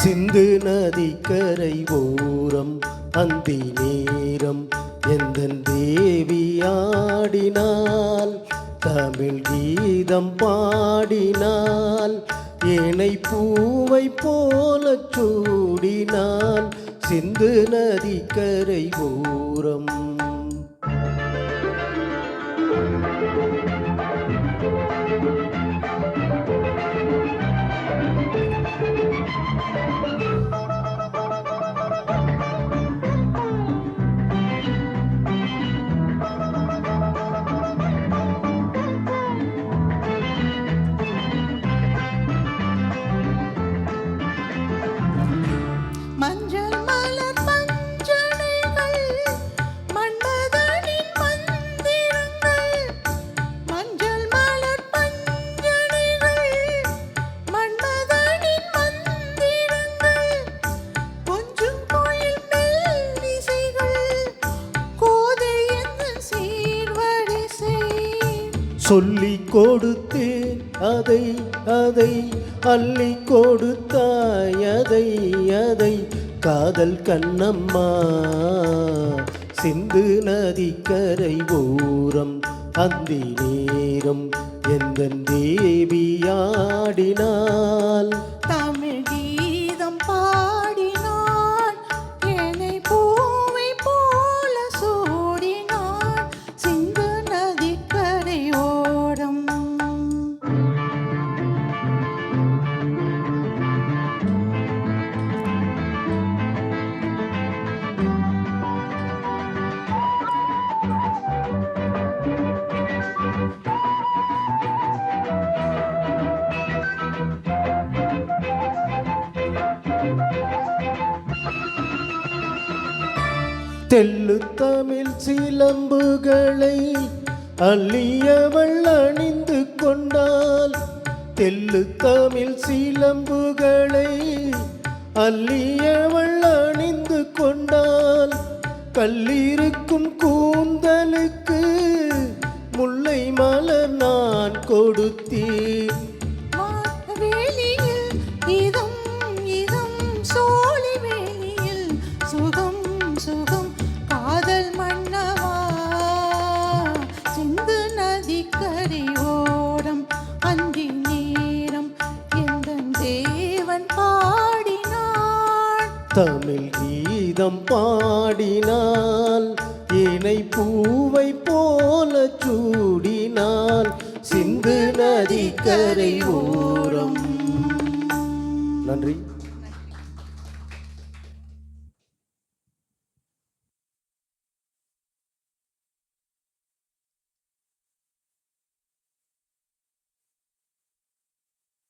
சிந்து நதிக்கரை ஓரம் அந்தி நேரம் எந்தன் தேவியாடினாள், தமிழ் கீதம் பாடினாள், ஏனை பூவை போலச் சூடினாள், சிந்து நதிக்கரை ஓரம். மஞ்சள் மலர் பஞ்சனைகள் மன்மதனின் மந்திரங்கள், மஞ்சள் மலர் பஞ்சனைகள் மன்மதனின் மந்திரங்கள், கொஞ்சம் கோயில் மெல்லிசைகள் கோதை என்ற சீர்வரிசை. சொல்லிக் கொடுத்தேன் அதை அதை அள்ளி கொடுத்தாய் அதை அதை, காதல் கண்ணம்மா சிந்து நதிக்கரை ஓரம் அந்தி நேரம் எந்தன் தேவியாடினாள், தமிழ் கீதம் பாடினான், என்னை பூவை போல சூடினான், சிந்து நதிக்கரை ஓரம். தெள்ளு தமிழ் சிலம்புகளை அள்ளியவள் அணிந்து கொண்டாள், தெள்ளு தமிழ் சிலம்புகளை அள்ளியவள் அணிந்து கொண்டாள், கல்லிருக்கும் கூந்தலுக்கு முல்லை மலர் நான் கொடுத்தேன், வெளியில் இதம் இதம் சோழி வெளியில் சுகம் சுகம் காதல் மன்னவா, சிந்து நதிக்கரை ஓரம் அந்தி நேரம் எந்தன் தேவன் பாடினான், தமிழ் கீதம் பாடினாள், இணை பூவை போல சூடினாள், சிந்து நதிக்கரை ஓரம். நன்றி.